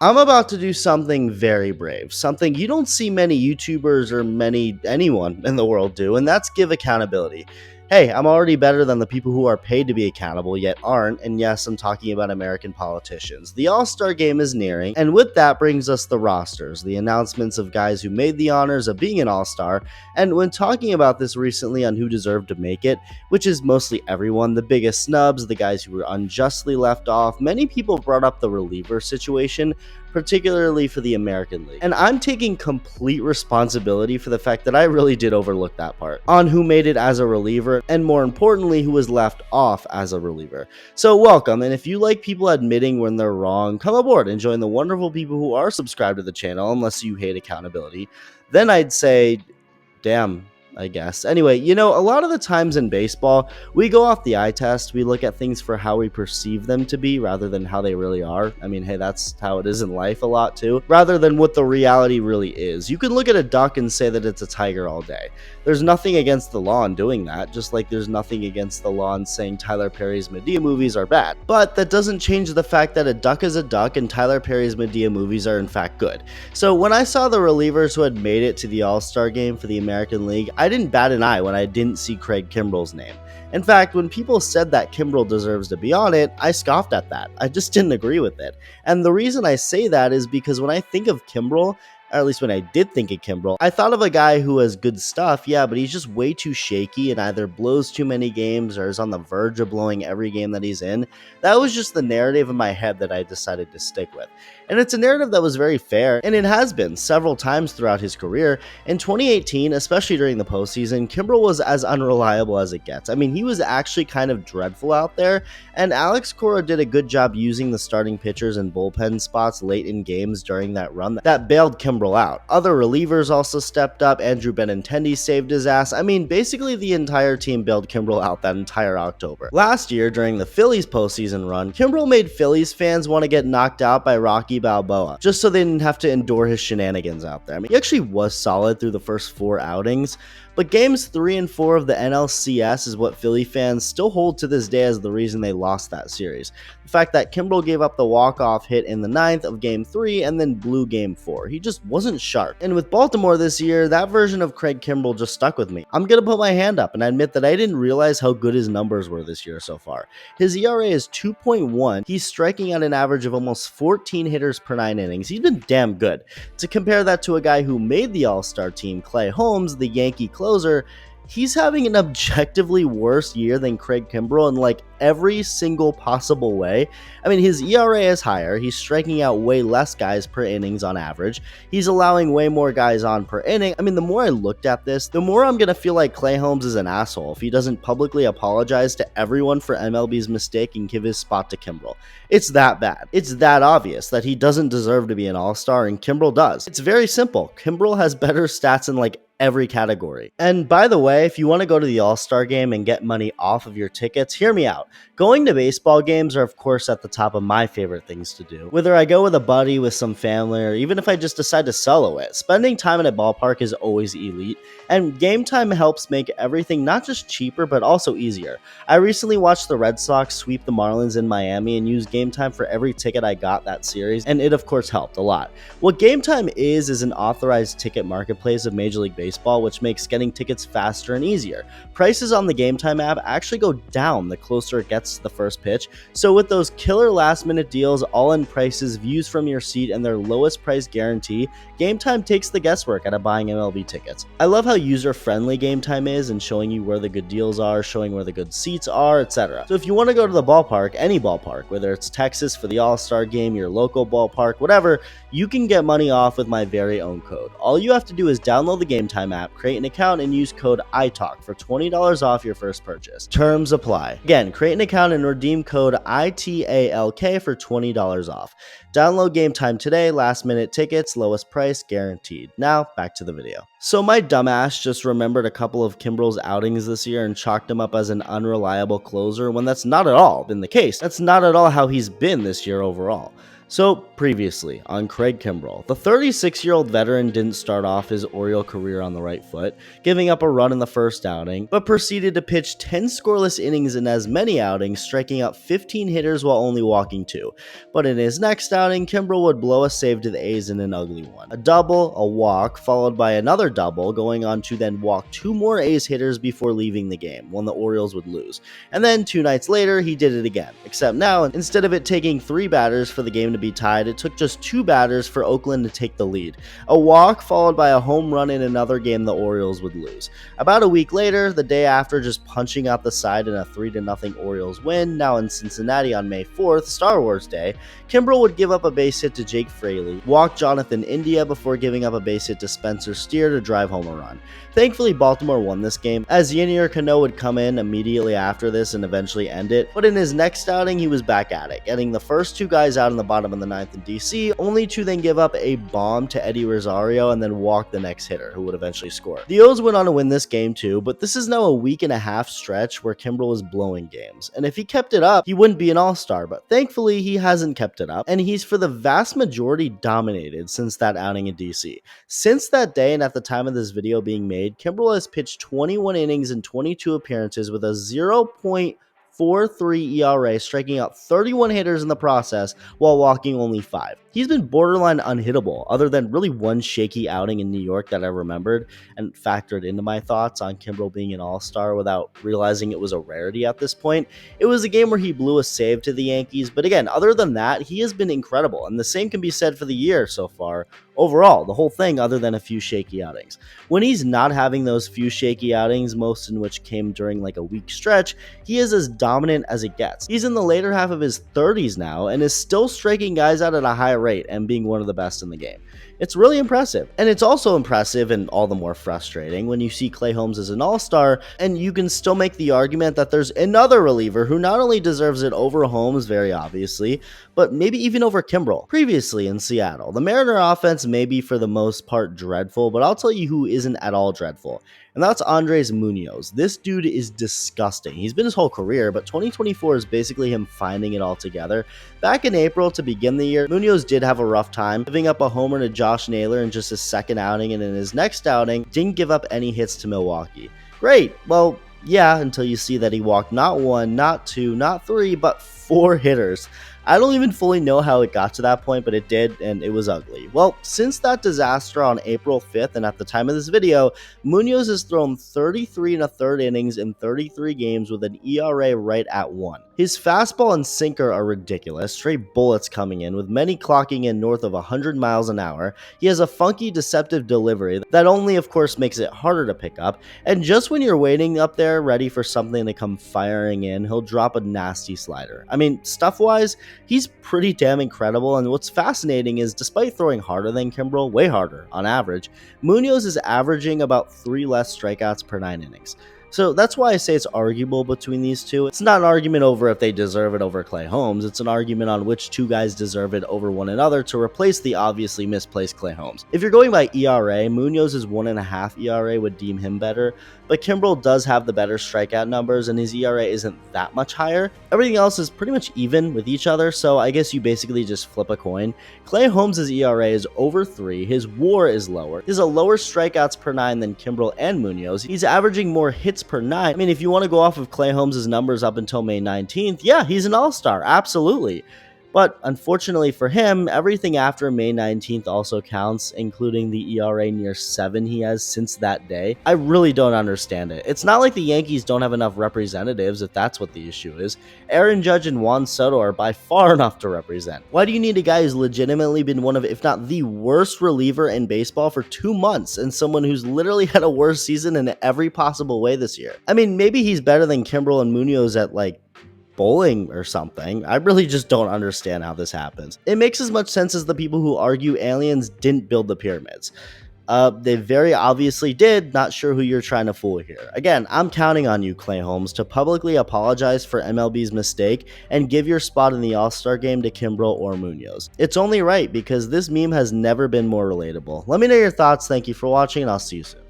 I'm about to do something very brave, something you don't see many YouTubers or anyone in the world do, and that's give accountability. Hey, I'm already better than the people who are paid to be accountable yet aren't, and yes, I'm talking about American politicians. The All-Star game is nearing, and with that brings us the rosters, the announcements of guys who made the honors of being an All-Star, and when talking about this recently on who deserved to make it, which is mostly everyone, the biggest snubs, the guys who were unjustly left off, many people brought up the reliever situation, particularly for the American League. And I'm taking complete responsibility for the fact that I really did overlook that part on who made it as a reliever, and more importantly, who was left off as a reliever. So, welcome, and if you like people admitting when they're wrong, come aboard and join the wonderful people who are subscribed to the channel, unless you hate accountability. Then I'd say, damn, I guess. Anyway, a lot of the times in baseball, we go off the eye test. We look at things for how we perceive them to be rather than how they really are. I mean, hey, that's how it is in life a lot too, rather than what the reality really is. You can look at a duck and say that it's a tiger all day. There's nothing against the law in doing that, just like there's nothing against the law in saying Tyler Perry's Medea movies are bad. But that doesn't change the fact that a duck is a duck and Tyler Perry's Medea movies are in fact good. So when I saw the relievers who had made it to the All-Star game for the American League, I didn't bat an eye when I didn't see Craig Kimbrell's name. In fact, when people said that Kimbrell deserves to be on it, I scoffed at that. I just didn't agree with it. And the reason I say that is because when I think of Kimbrell, or at least when I did think of Kimbrell, I thought of a guy who has good stuff, yeah, but he's just way too shaky and either blows too many games or is on the verge of blowing every game that he's in. That was just the narrative in my head that I decided to stick with. And it's a narrative that was very fair, and it has been several times throughout his career. In 2018, especially during the postseason, Kimbrell was as unreliable as it gets. I mean, he was actually kind of dreadful out there, and Alex Cora did a good job using the starting pitchers and bullpen spots late in games during that run that bailed Kimbrell out. Other relievers also stepped up. Andrew Benintendi saved his ass. I mean, basically the entire team bailed Kimbrell out that entire October. Last year, during the Phillies postseason run, Kimbrell made Phillies fans want to get knocked out by Rocky Balboa, just so they didn't have to endure his shenanigans out there. I mean, he actually was solid through the first 4 outings, but games 3 and 4 of the NLCS is what Philly fans still hold to this day as the reason they lost that series. The fact that Kimbrell gave up the walk-off hit in the 9th of game 3 and then blew game 4. He just wasn't sharp. And with Baltimore this year, that version of Craig Kimbrell just stuck with me. I'm gonna put my hand up and admit that I didn't realize how good his numbers were this year so far. His ERA is 2.1. He's striking at an average of almost 14 hitters per 9 innings. He's been damn good. To compare that to a guy who made the All-Star team, Clay Holmes, the Yankee closer, he's having an objectively worse year than Craig Kimbrell in like every single possible way. I mean, his ERA is higher, he's striking out way less guys per innings on average, he's allowing way more guys on per inning. I mean, the more I looked at this, the more I'm gonna feel like Clay Holmes is an asshole if he doesn't publicly apologize to everyone for MLB's mistake and give his spot to Kimbrell. It's that bad. It's that obvious that he doesn't deserve to be an all-star and Kimbrell does. It's very simple. Kimbrell has better stats in like every category. And by the way, if you want to go to the All-Star game and get money off of your tickets, hear me out. Going to baseball games are of course at the top of my favorite things to do. Whether I go with a buddy, with some family, or even if I just decide to solo it, spending time at a ballpark is always elite, and game time helps make everything not just cheaper but also easier. I recently watched the Red Sox sweep the Marlins in Miami and used game time for every ticket I got that series, and it of course helped a lot. What game time is an authorized ticket marketplace of Major League Baseball, which makes getting tickets faster and easier. Prices on the Game Time app actually go down the closer it gets to the first pitch, so with those killer last minute deals, all-in prices, views from your seat, and their lowest price guarantee, Game Time takes the guesswork out of buying MLB tickets. I love how user-friendly Game Time is and showing you where the good deals are, showing where the good seats are, etc. So if you want to go to the ballpark, any ballpark, whether it's Texas for the All-Star game, your local ballpark, whatever, you can get money off with my very own code. All you have to do is download the Game Time app, create an account, and use code iTALK for $20 off your first purchase. Terms apply. Again, create an account and redeem code ITALK for $20 off. Download Game Time today, last minute tickets, lowest price guaranteed. Now, back to the video. So my dumbass just remembered a couple of Kimbrell's outings this year and chalked him up as an unreliable closer when that's not at all been the case. That's not at all how he's been this year overall. So, previously on Craig Kimbrell, the 36-year-old veteran didn't start off his Oriole career on the right foot, giving up a run in the first outing, but proceeded to pitch 10 scoreless innings in as many outings, striking out 15 hitters while only walking 2. But in his next outing, Kimbrell would blow a save to the A's in an ugly one. A double, a walk, followed by another double, going on to then walk 2 more A's hitters before leaving the game, when the Orioles would lose. And then 2 nights later, he did it again, except now, instead of it taking 3 batters for the game to be tied, it took just 2 batters for Oakland to take the lead. A walk followed by a home run in another game the Orioles would lose. About a week later, the day after just punching out the side in a 3-0 Orioles win, now in Cincinnati on May 4th, Star Wars Day, Kimbrell would give up a base hit to Jake Fraley, walk Jonathan India before giving up a base hit to Spencer Steer to drive home a run. Thankfully, Baltimore won this game, as Yennier Cano would come in immediately after this and eventually end it, but in his next outing, he was back at it, getting the first 2 guys out in the bottom of the 9th in DC, only to then give up a bomb to Eddie Rosario and then walk the next hitter, who would eventually score. The O's went on to win this game too, but this is now a week-and-a-half stretch where Kimbrell was blowing games, and if he kept it up, he wouldn't be an all-star, but thankfully, he hasn't kept it up, and he's for the vast majority dominated since that outing in DC. Since that day, and at the time of this video being made, Kimbrell has pitched 21 innings and 22 appearances with a 0.43 ERA, striking out 31 hitters in the process while walking only 5. He's been borderline unhittable, other than really one shaky outing in New York that I remembered and factored into my thoughts on Kimbrell being an all-star without realizing it was a rarity at this point. It was a game where he blew a save to the Yankees, but again, other than that, he has been incredible, and the same can be said for the year so far. Overall, the whole thing, other than a few shaky outings. When he's not having those few shaky outings, most in which came during like a week stretch, he is as dominant as it gets. He's in the later half of his 30s now and is still striking guys out at a high rate and being one of the best in the game. It's really impressive. And it's also impressive and all the more frustrating when you see Clay Holmes as an all-star and you can still make the argument that there's another reliever who not only deserves it over Holmes, very obviously, but maybe even over Kimbrell. Previously in Seattle, the Mariner offense may be for the most part dreadful, but I'll tell you who isn't at all dreadful. And that's Andres Munoz. This dude is disgusting. He's been his whole career, but 2024 is basically him finding it all together. Back in April to begin the year, Munoz did have a rough time, giving up a homer to Josh Naylor in just his second outing, and in his next outing, didn't give up any hits to Milwaukee. Great. Well, yeah, until you see that he walked not 1, not 2, not 3, but 4 hitters. I don't even fully know how it got to that point, but it did, and it was ugly. Well, since that disaster on April 5th, and at the time of this video, Munoz has thrown 33 1/3 innings in 33 games with an ERA right at 1. His fastball and sinker are ridiculous, straight bullets coming in, with many clocking in north of 100 miles an hour. He has a funky, deceptive delivery that only, of course, makes it harder to pick up, and just when you're waiting up there, ready for something to come firing in, he'll drop a nasty slider. I mean, stuff-wise, he's pretty damn incredible, and what's fascinating is despite throwing harder than Kimbrell, way harder on average, Munoz is averaging about 3 less strikeouts per 9 innings. So that's why I say it's arguable between these two. It's not an argument over if they deserve it over Clay Holmes. It's an argument on which 2 guys deserve it over one another to replace the obviously misplaced Clay Holmes. If you're going by ERA, Munoz's 1.5 ERA would deem him better, but Kimbrell does have the better strikeout numbers and his ERA isn't that much higher. Everything else is pretty much even with each other, so I guess you basically just flip a coin. Clay Holmes' ERA is over 3, his WAR is lower, he has a lower strikeouts per 9 than Kimbrell and Munoz, he's averaging more hits per 9. I mean, if you want to go off of Clay Holmes' numbers up until May 19th, yeah, he's an all-star, absolutely. But unfortunately for him, everything after May 19th also counts, including the ERA near 7 he has since that day. I really don't understand it. It's not like the Yankees don't have enough representatives, if that's what the issue is. Aaron Judge and Juan Soto are by far enough to represent. Why do you need a guy who's legitimately been one of, if not the worst reliever in baseball for 2 months, and someone who's literally had a worse season in every possible way this year? I mean, maybe he's better than Kimbrell and Munoz at like bowling or something. I really just don't understand how this happens. It makes as much sense as the people who argue aliens didn't build the pyramids. They very obviously did. Not sure who you're trying to fool here. Again, I'm counting on you, Clay Holmes, to publicly apologize for MLB's mistake and give your spot in the All-Star game to Kimbrell or Munoz. It's only right because this meme has never been more relatable. Let me know your thoughts. Thank you for watching, and I'll see you soon.